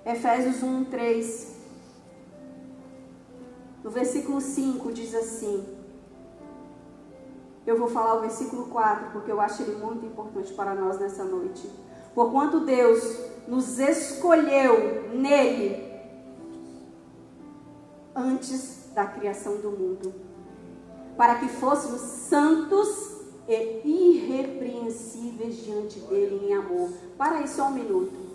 Efésios 1, 3. No versículo 5 diz assim. Eu vou falar o versículo 4, porque eu acho ele muito importante para nós nessa noite. Porquanto Deus nos escolheu nele antes da criação do mundo, para que fôssemos santos e irrepreensíveis diante dele em amor. Para aí só um minuto.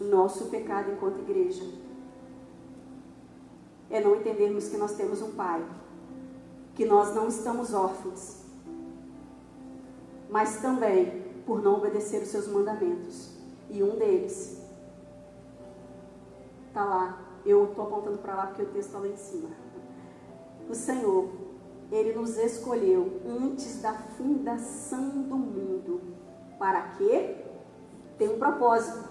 O nosso pecado enquanto igreja é não entendermos que nós temos um Pai, que nós não estamos órfãos, mas também por não obedecer os seus mandamentos. E um deles está lá. Eu estou apontando para lá porque o texto está lá em cima. O Senhor, Ele nos escolheu antes da fundação do mundo. Para quê? Tem um propósito.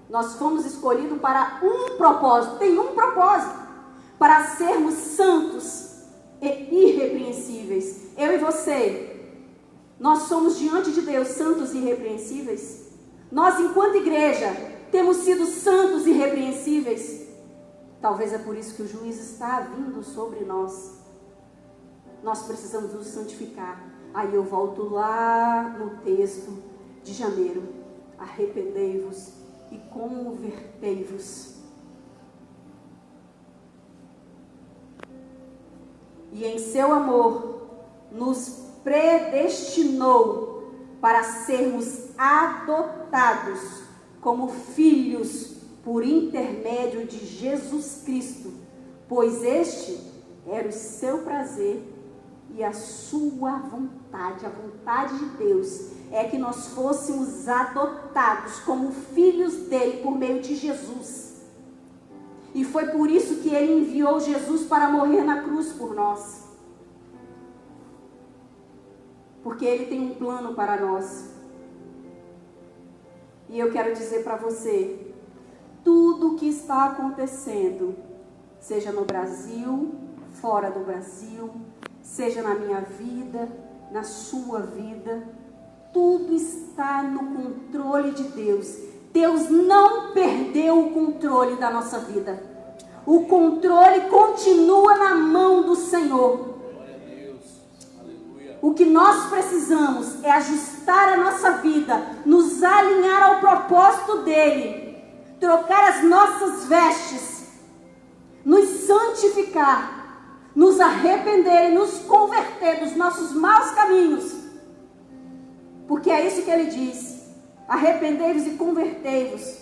Nós fomos escolhidos para um propósito. Tem um propósito. Para sermos santos e irrepreensíveis. Eu e você, nós somos diante de Deus santos e irrepreensíveis? Nós, enquanto igreja, temos sido santos e irrepreensíveis? Talvez é por isso que o juízo está vindo sobre nós. Nós precisamos nos santificar. Aí eu volto lá no texto de janeiro. Arrependei-vos e convertei-vos. E em seu amor nos predestinou para sermos adotados como filhos por intermédio de Jesus Cristo, pois este era o seu prazer e a sua vontade. A vontade de Deus é que nós fôssemos adotados como filhos dele por meio de Jesus. E foi por isso que ele enviou Jesus para morrer na cruz por nós. Porque ele tem um plano para nós. E eu quero dizer para você, tudo o que está acontecendo, seja no Brasil, fora do Brasil, seja na minha vida, na sua vida, tudo está no controle de Deus. Deus não perdeu o controle da nossa vida. O controle continua na mão do Senhor. O que nós precisamos é ajustar a nossa vida, nos alinhar ao propósito dele, trocar as nossas vestes, nos santificar, nos arrepender e nos converter dos nossos maus caminhos. Porque é isso que ele diz. Arrependei-vos e convertei-vos.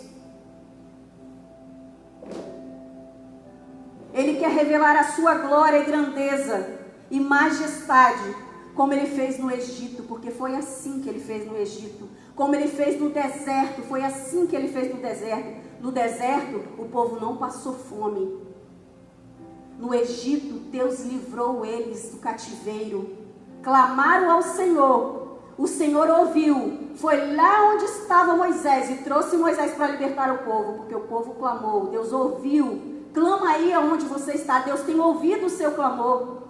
Ele quer revelar a sua glória e grandeza e majestade, como ele fez no Egito, porque foi assim que ele fez no Egito. Como ele fez no deserto, foi assim que ele fez no deserto. No deserto, o povo não passou fome. No Egito, Deus livrou eles do cativeiro. Clamaram ao Senhor. O Senhor ouviu, foi lá onde estava Moisés e trouxe Moisés para libertar o povo, porque o povo clamou. Deus ouviu. Clama aí aonde você está. Deus tem ouvido o seu clamor.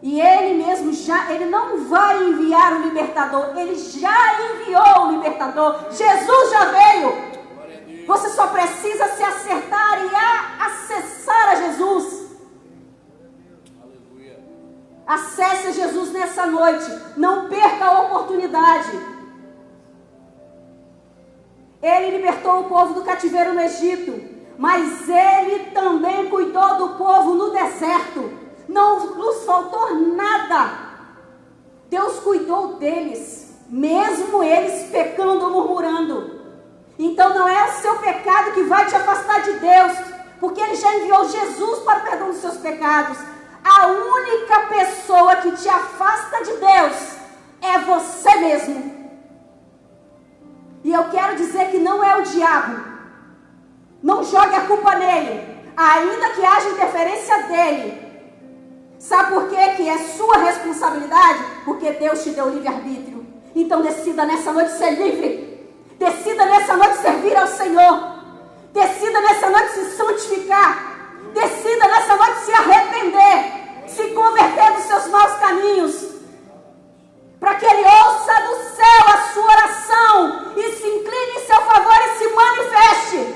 E Ele mesmo Ele não vai enviar o libertador, Ele já enviou o libertador. Jesus já veio. Você só precisa se acertar e acessar a Jesus. Acesse a Jesus nessa noite. Não perca a oportunidade. Ele libertou o povo do cativeiro no Egito, mas Ele também cuidou do povo no deserto. Não nos faltou nada. Deus cuidou deles, mesmo eles pecando ou murmurando. Então não é o seu pecado que vai te afastar de Deus, porque Ele já enviou Jesus para o perdão dos seus pecados. A única pessoa que te afasta de Deus é você mesmo. E eu quero dizer que não é o diabo. Não jogue a culpa nele, ainda que haja interferência dele. Sabe por quê que é sua responsabilidade? Porque Deus te deu livre-arbítrio. Então decida nessa noite ser livre. Decida nessa noite servir ao Senhor. Decida nessa noite se santificar. Decida nessa noite se arrepender, se converter dos seus maus caminhos, para que Ele ouça do céu a sua oração e se incline em seu favor e se manifeste.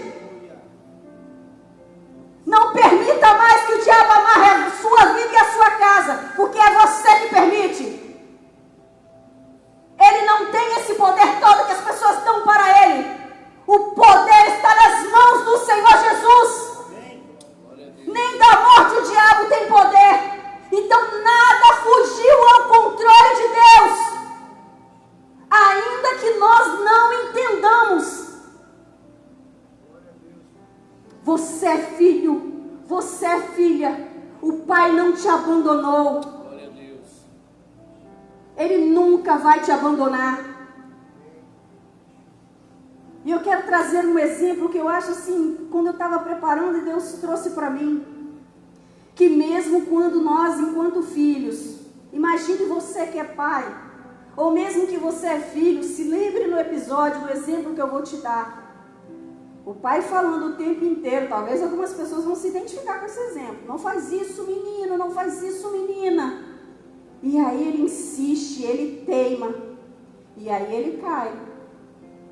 Você é filho, você é filha. O Pai não te abandonou. Glória a Deus. Ele nunca vai te abandonar. E eu quero trazer um exemplo que eu acho assim, quando eu estava preparando e Deus trouxe para mim. Que mesmo quando nós, enquanto filhos, imagine você que é pai, ou mesmo que você é filho, se lembre no episódio, no exemplo que eu vou te dar. O pai falando o tempo inteiro, talvez algumas pessoas vão se identificar com esse exemplo. Não faz isso, menino, não faz isso, menina. E aí ele insiste, ele teima. E aí ele cai.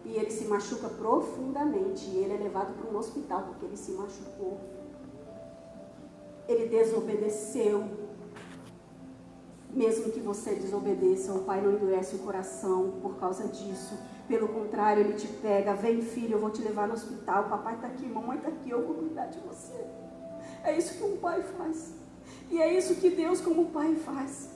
E ele se machuca profundamente. E ele é levado para um hospital porque ele se machucou. Ele desobedeceu. Mesmo que você desobedeça, o pai não endurece o coração por causa disso. Pelo contrário, ele te pega. Vem, filho, eu vou te levar no hospital. Papai está aqui, mamãe está aqui, eu vou cuidar de você. É isso que um pai faz. E é isso que Deus como pai faz.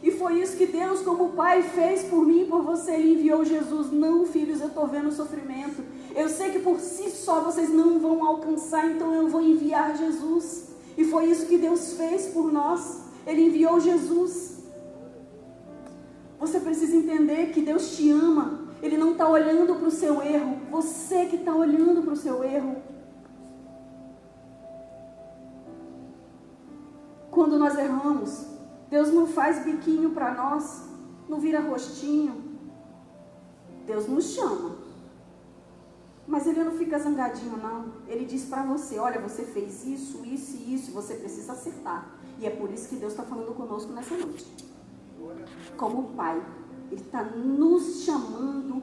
E foi isso que Deus como pai fez por mim e por você. Ele enviou Jesus. Não, filhos, eu estou vendo o sofrimento. Eu sei que por si só vocês não vão alcançar, então eu vou enviar Jesus. E foi isso que Deus fez por nós. Ele enviou Jesus. Você precisa entender que Deus te ama. Ele não está olhando para o seu erro. Você que está olhando para o seu erro. Quando nós erramos, Deus não faz biquinho para nós. Não vira rostinho. Deus nos chama. Mas Ele não fica zangadinho, não. Ele diz para você, olha, você fez isso, isso e isso. Você precisa acertar. E é por isso que Deus está falando conosco nessa noite. Como Pai. Ele está nos chamando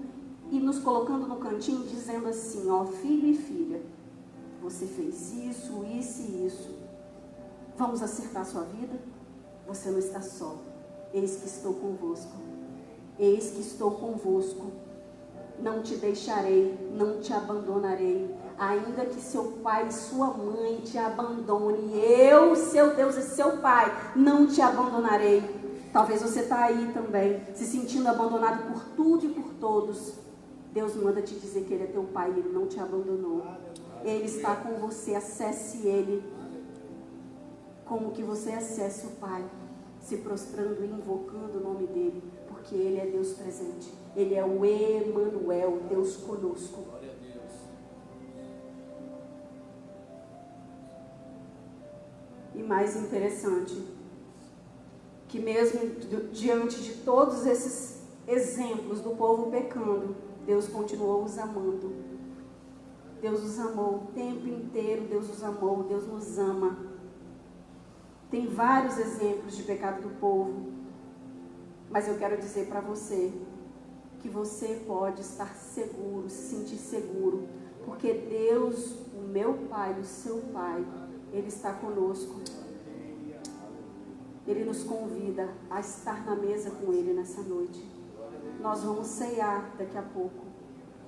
e nos colocando no cantinho, dizendo assim, ó, filho e filha, você fez isso, isso e isso. Vamos acertar a sua vida? Você não está só. Eis que estou convosco. Eis que estou convosco. Não te deixarei, não te abandonarei. Ainda que seu pai e sua mãe te abandone, eu, seu Deus e seu Pai, não te abandonarei. Talvez você está aí também, se sentindo abandonado por tudo e por todos. Deus manda te dizer que Ele é teu Pai e Ele não te abandonou. Ele está com você, acesse Ele. Como que você acesse o Pai? Se prostrando e invocando o nome dEle, porque Ele é Deus presente. Ele é o Emanuel, Deus conosco. Glória a Deus. E mais interessante, que mesmo diante de todos esses exemplos do povo pecando, Deus continuou os amando. Deus os amou o tempo inteiro, Deus os amou, Deus nos ama. Tem vários exemplos de pecado do povo, mas eu quero dizer para você que você pode estar seguro, se sentir seguro, porque Deus, o meu Pai, o seu Pai, Ele está conosco. Ele nos convida a estar na mesa com Ele nessa noite. Nós vamos ceiar daqui a pouco,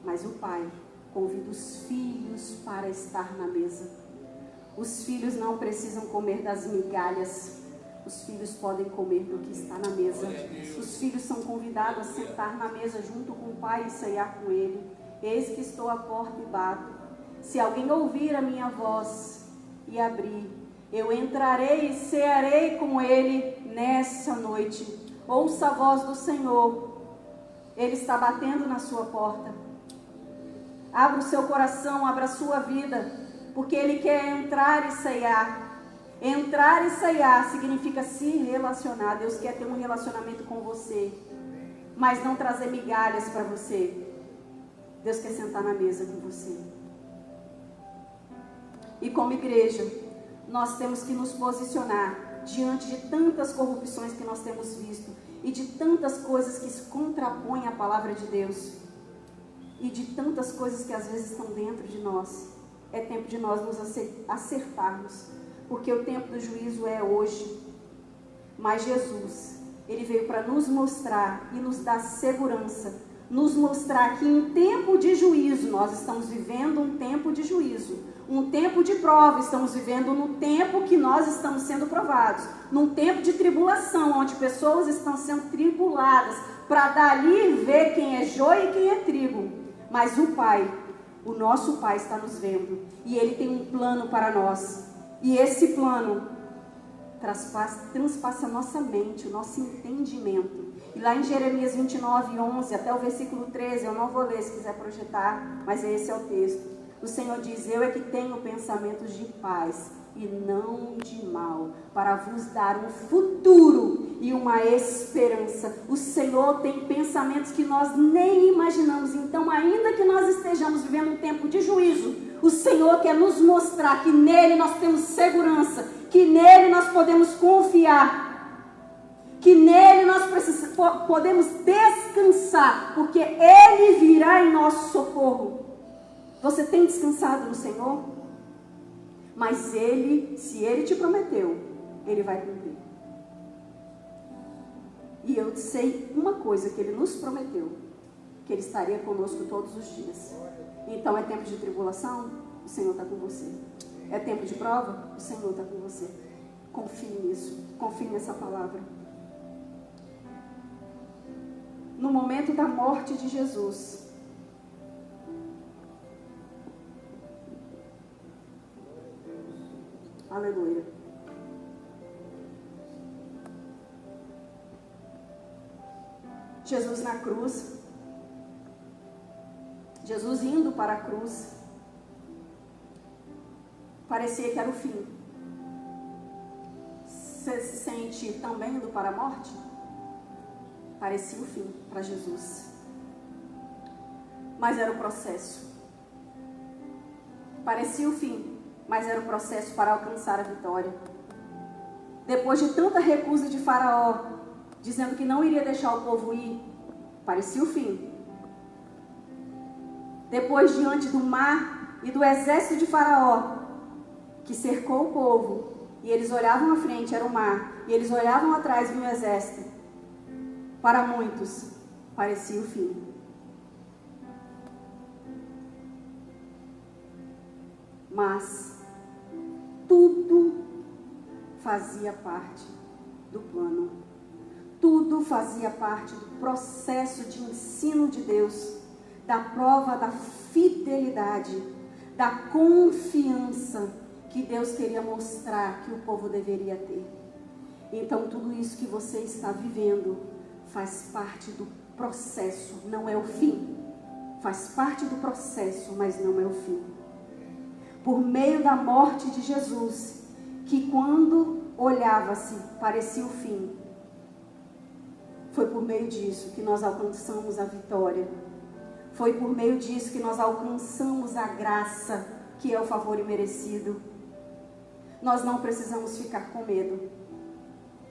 mas o Pai convida os filhos para estar na mesa. Os filhos não precisam comer das migalhas. Os filhos podem comer do que está na mesa. Os filhos são convidados a sentar na mesa junto com o Pai e ceiar com Ele. Eis que estou à porta e bato. Se alguém ouvir a minha voz e abrir, eu entrarei e cearei com Ele nessa noite. Ouça a voz do Senhor. Ele está batendo na sua porta. Abra o seu coração, abra a sua vida, porque Ele quer entrar e ceiar. Entrar e ceiar significa se relacionar. Deus quer ter um relacionamento com você, mas não trazer migalhas para você. Deus quer sentar na mesa com você. E como igreja, nós temos que nos posicionar diante de tantas corrupções que nós temos visto e de tantas coisas que se contrapõem à palavra de Deus e de tantas coisas que às vezes estão dentro de nós. É tempo de nós nos acertarmos, porque o tempo do juízo é hoje. Mas Jesus, Ele veio para nos mostrar e nos dar segurança, nos mostrar que em tempo de juízo, nós estamos vivendo um tempo de juízo, um tempo de prova, estamos vivendo no tempo que nós estamos sendo provados, num tempo de tribulação, onde pessoas estão sendo tribuladas, para dali ver quem é joio e quem é trigo. Mas o Pai, O nosso Pai está nos vendo. E Ele tem um plano para nós. E esse plano transpassa a nossa mente, o nosso entendimento. E lá em Jeremias 29, 11, até o versículo 13, eu não vou ler se quiser projetar, mas esse é o texto. O Senhor diz: eu é que tenho pensamentos de paz e não de mal, para vos dar um futuro e uma esperança. O Senhor tem pensamentos que nós nem imaginamos. Então, ainda que nós estejamos vivendo um tempo de juízo, o Senhor quer nos mostrar que nele nós temos segurança, que nele nós podemos confiar, que nele nós podemos descansar, porque Ele virá em nosso socorro. Você tem descansado no Senhor? Mas Ele, se Ele te prometeu, Ele vai cumprir. E eu sei uma coisa que Ele nos prometeu, que Ele estaria conosco todos os dias. Então é tempo de tribulação? O Senhor está com você. É tempo de prova? O Senhor está com você. Confie nisso, confie nessa palavra. No momento da morte de Jesus, aleluia, Jesus na cruz, Jesus indo para a cruz, parecia que era o fim. Você se sente também indo para a morte? Parecia o fim para Jesus. Mas era o processo. Parecia o fim, mas era o processo para alcançar a vitória. Depois de tanta recusa de Faraó, dizendo que não iria deixar o povo ir, parecia o fim. Depois, diante do mar e do exército de Faraó, que cercou o povo, e eles olhavam à frente, era o mar, e eles olhavam atrás, vinha o exército. Para muitos, parecia o fim. Mas tudo fazia parte do plano. Tudo fazia parte do processo de ensino de Deus, da prova da fidelidade, da confiança que Deus queria mostrar que o povo deveria ter. Então tudo isso que você está vivendo faz parte do processo, não é o fim. Faz parte do processo, mas não é o fim. Por meio da morte de Jesus, que quando olhava-se, parecia o fim, foi por meio disso que nós alcançamos a vitória. Foi por meio disso que nós alcançamos a graça, que é o favor imerecido. Nós não precisamos ficar com medo.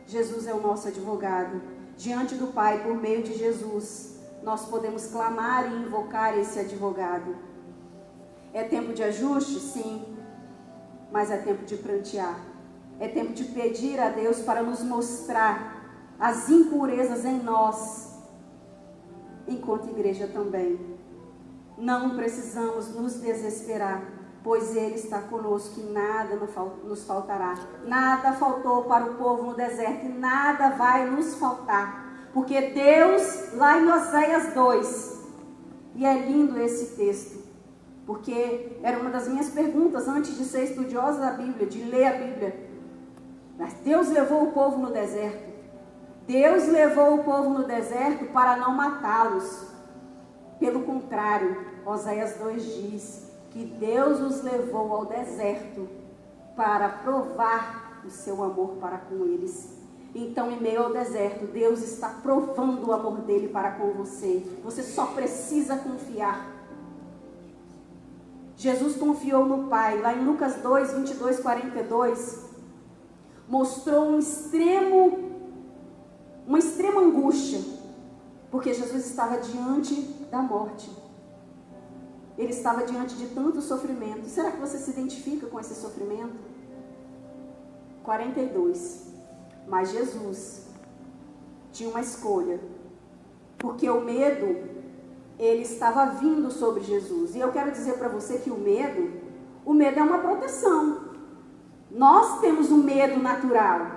Jesus é o nosso advogado. Diante do Pai, por meio de Jesus, nós podemos clamar e invocar esse advogado. É tempo de ajuste? Sim. Mas é tempo de prantear. É tempo de pedir a Deus para nos mostrar as impurezas em nós, enquanto igreja também. Não precisamos nos desesperar, pois Ele está conosco e nada nos faltará. Nada faltou para o povo no deserto e nada vai nos faltar. Porque Deus, lá em Oséias 2, e é lindo esse texto, porque era uma das minhas perguntas antes de ser estudiosa da Bíblia, de ler a Bíblia. Mas Deus levou o povo no deserto. Deus levou o povo no deserto para não matá-los. Pelo contrário, Oséias 2 diz que Deus os levou ao deserto para provar o seu amor para com eles. Então, em meio ao deserto, Deus está provando o amor dele para com você. Você só precisa confiar. Jesus confiou no Pai. Lá em Lucas 2, 22, 42, mostrou uma extrema angústia, porque Jesus estava diante da morte. Ele estava diante de tanto sofrimento. Será que você se identifica com esse sofrimento? 42. Mas Jesus tinha uma escolha, porque o medo, ele estava vindo sobre Jesus. E eu quero dizer para você que o medo é uma proteção. Nós temos um medo natural.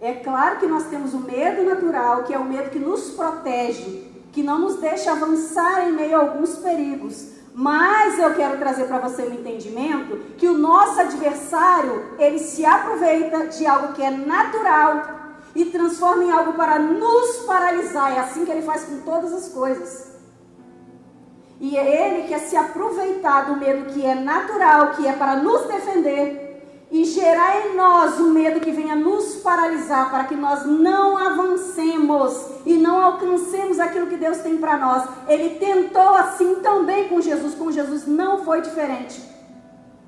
É claro que nós temos o medo natural, que é o medo que nos protege, que não nos deixa avançar em meio a alguns perigos. Mas eu quero trazer para você um entendimento que o nosso adversário, ele se aproveita de algo que é natural e transforma em algo para nos paralisar. É assim que ele faz com todas as coisas. E ele quer se aproveitar do medo que é natural, que é para nos defender, e gerar em nós o medo que venha nos paralisar, para que nós não avancemos e não alcancemos aquilo que Deus tem para nós. Ele tentou assim também com Jesus não foi diferente.